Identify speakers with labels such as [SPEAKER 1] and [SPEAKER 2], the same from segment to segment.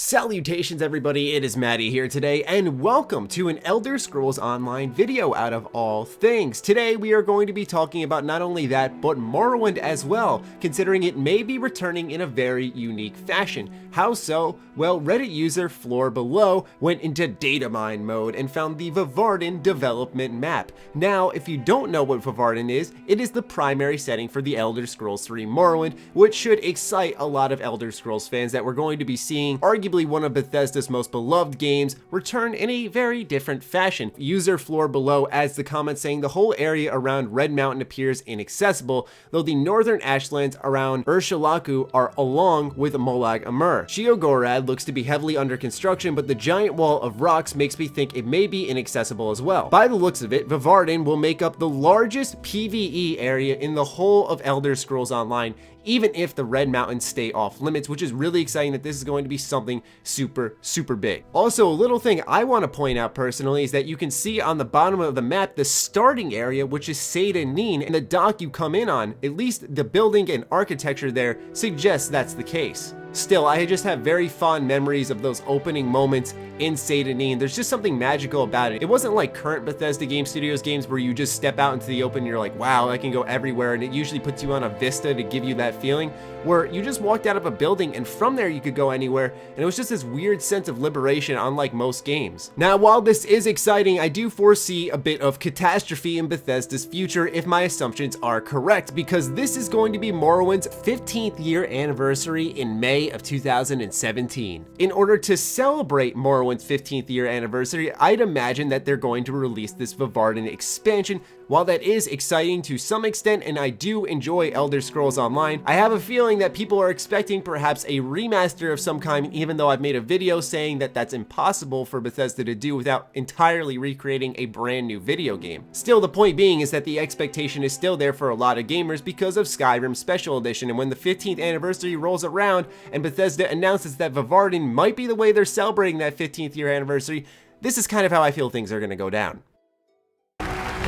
[SPEAKER 1] Salutations everybody, it is Matty here today, and welcome to an Elder Scrolls Online video out of all things. Today we are going to be talking about not only that, but Morrowind as well, considering it may be returning in a very unique fashion. How so? Well, Reddit user Floor Below went into data mine mode and found the VVARDEN development map. Now, if you don't know what VVARDEN is, it is the primary setting for the Elder Scrolls 3 Morrowind, which should excite a lot of Elder Scrolls fans that we're going to be seeing arguably one of Bethesda's most beloved games return in a very different fashion. User Floor Below adds the comment saying the whole area around Red Mountain appears inaccessible, though the northern ashlands around Urshalaku are along with Molag Amur. Sheogorad looks to be heavily under construction, but the giant wall of rocks makes me think it may be inaccessible as well. By the looks of it, VVARDEN will make up the largest PvE area in the whole of Elder Scrolls Online, even if the Red Mountains stay off limits, which is really exciting that this is going to be something super big. Also, a little thing I want to point out personally is that you can see on the bottom of the map the starting area, which is Seda Neen, and the dock you come in on. At least the building and architecture there suggests that's the case. Still, I just have very fond memories of those opening moments in Seda Neen. There's just something magical about it. It wasn't like current Bethesda Game Studios games where you just step out into the open and you're like, wow, I can go everywhere, and it usually puts you on a vista to give you that feeling, where you just walked out of a building and from there you could go anywhere, and it was just this weird sense of liberation unlike most games. Now, while this is exciting, I do foresee a bit of catastrophe in Bethesda's future if my assumptions are correct, because this is going to be Morrowind's 15th year anniversary in May of 2017. In order to celebrate Morrowind's 15th year anniversary, I'd imagine that they're going to release this VVARDEN expansion. While that is exciting to some extent, and I do enjoy Elder Scrolls Online, I have a feeling that people are expecting perhaps a remaster of some kind, even though I've made a video saying that that's impossible for Bethesda to do without entirely recreating a brand new video game. Still, the point being is that the expectation is still there for a lot of gamers because of Skyrim Special Edition, and when the 15th anniversary rolls around and Bethesda announces that VVARDEN might be the way they're celebrating that 15th year anniversary, this is kind of how I feel things are going to go down.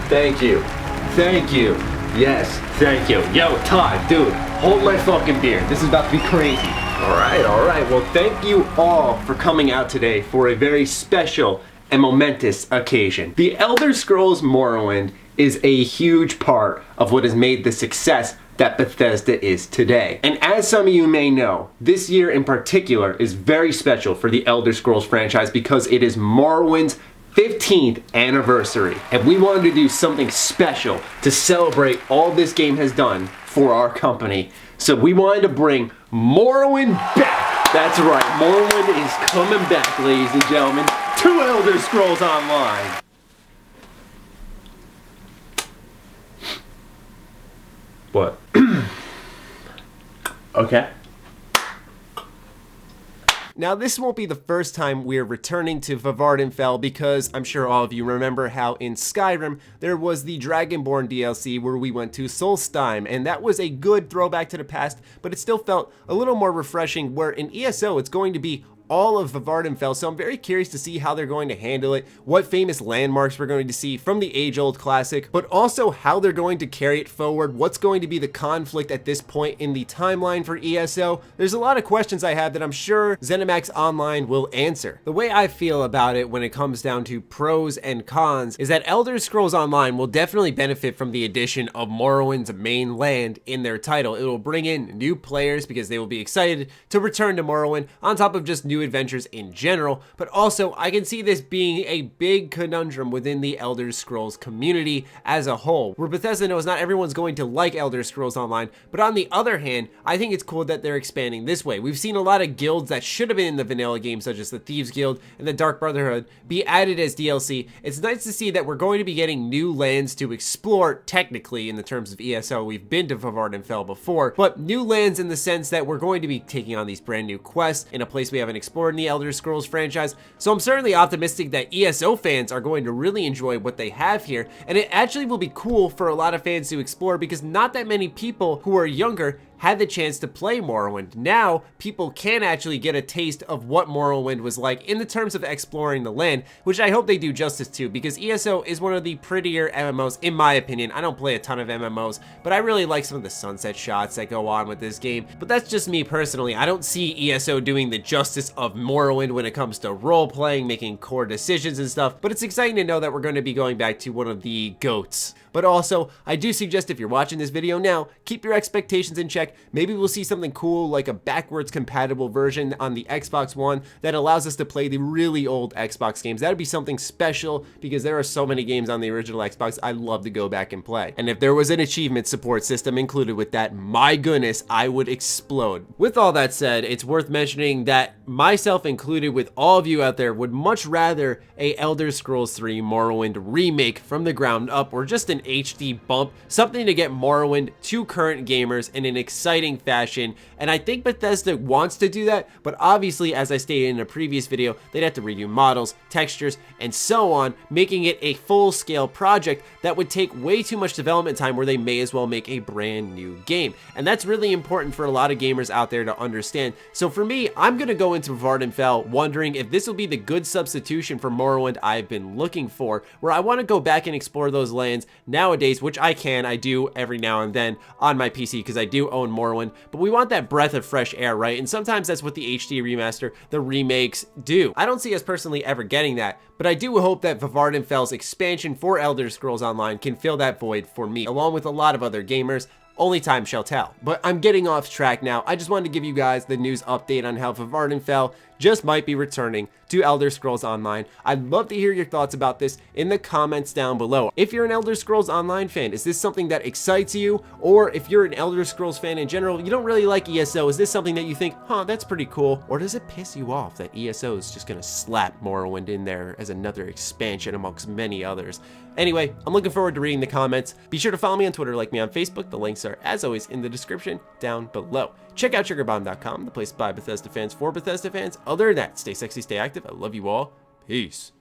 [SPEAKER 2] Thank you. Thank you. Yes, thank you. Yo, Todd, dude, hold my fucking beer. This is about to be crazy.
[SPEAKER 1] All right. Well, thank you all for coming out today for a very special and momentous occasion. The Elder Scrolls Morrowind is a huge part of what has made the success that Bethesda is today. And as some of you may know, this year in particular is very special for the Elder Scrolls franchise because it is Morrowind's 15th anniversary, and we wanted to do something special to celebrate all this game has done for our company. So we wanted to bring Morrowind back. That's right, Morrowind is coming back, ladies and gentlemen, to Elder Scrolls Online.
[SPEAKER 2] What? Okay.
[SPEAKER 1] Now, this won't be the first time we're returning to VVARDENFELL, because I'm sure all of you remember how in Skyrim there was the Dragonborn DLC where we went to Solstheim, and that was a good throwback to the past, but it still felt a little more refreshing, where in ESO it's going to be all of VVARDENFELL, so I'm very curious to see how they're going to handle it, what famous landmarks we're going to see from the age-old classic, but also how they're going to carry it forward, what's going to be the conflict at this point in the timeline for ESO. There's a lot of questions I have that I'm sure ZeniMax Online will answer. The way I feel about it when it comes down to pros and cons is that Elder Scrolls Online will definitely benefit from the addition of Morrowind's main land in their title. It will bring in new players because they will be excited to return to Morrowind, on top of just new adventures in general, but also I can see this being a big conundrum within the Elder Scrolls community as a whole, where Bethesda knows not everyone's going to like Elder Scrolls Online, but on the other hand, I think it's cool that they're expanding this way. We've seen a lot of guilds that should have been in the vanilla game, such as the Thieves Guild and the Dark Brotherhood, be added as DLC. It's nice to see that we're going to be getting new lands to explore. Technically, in the terms of ESO, we've been to VVARDENFELL before, but new lands in the sense that we're going to be taking on these brand new quests in a place we haven't explored in the Elder Scrolls franchise. So I'm certainly optimistic that ESO fans are going to really enjoy what they have here, and it actually will be cool for a lot of fans to explore, because not that many people who are younger had the chance to play Morrowind. Now, people can actually get a taste of what Morrowind was like in the terms of exploring the land, which I hope they do justice to, because ESO is one of the prettier MMOs, in my opinion. I don't play a ton of MMOs, but I really like some of the sunset shots that go on with this game. But that's just me personally. I don't see ESO doing the justice of Morrowind when it comes to role-playing, making core decisions and stuff, but it's exciting to know that we're going to be going back to one of the GOATs. But also, I do suggest if you're watching this video now, keep your expectations in check. Maybe we'll see something cool like a backwards compatible version on the Xbox One that allows us to play the really old Xbox games. That'd be something special because there are so many games on the original Xbox I'd love to go back and play. And if there was an achievement support system included with that, my goodness, I would explode. With all that said, it's worth mentioning that myself included with all of you out there would much rather a Elder Scrolls 3 Morrowind remake from the ground up, or just an HD bump, something to get Morrowind to current gamers in an exciting fashion. And I think Bethesda wants to do that, but obviously, as I stated in a previous video, they'd have to redo models, textures, and so on, making it a full-scale project that would take way too much development time, where they may as well make a brand new game. And that's really important for a lot of gamers out there to understand. So for me, I'm gonna go into VVARDENFELL wondering if this will be the good substitution for Morrowind I've been looking for, where I want to go back and explore those lands nowadays, which I do every now and then on my PC because I do own Morrowind, but we want that breath of fresh air, right? And sometimes that's what the HD remaster, the remakes do. I don't see us personally ever getting that, but I do hope that VVARDENFELL's expansion for Elder Scrolls Online can fill that void for me, along with a lot of other gamers. Only time shall tell. But I'm getting off track now. I just wanted to give you guys the news update on how VVARDENFELL just might be returning to Elder Scrolls Online. I'd love to hear your thoughts about this in the comments down below. If you're an Elder Scrolls Online fan, is this something that excites you? Or if you're an Elder Scrolls fan in general, you don't really like ESO, is this something that you think, huh, that's pretty cool? Or does it piss you off that ESO is just gonna slap Morrowind in there as another expansion amongst many others? Anyway, I'm looking forward to reading the comments. Be sure to follow me on Twitter, like me on Facebook. The links are, as always, in the description down below. Check out SugarBomb.com, the place by Bethesda fans for Bethesda fans. Other than that, stay sexy, stay active. I love you all. Peace.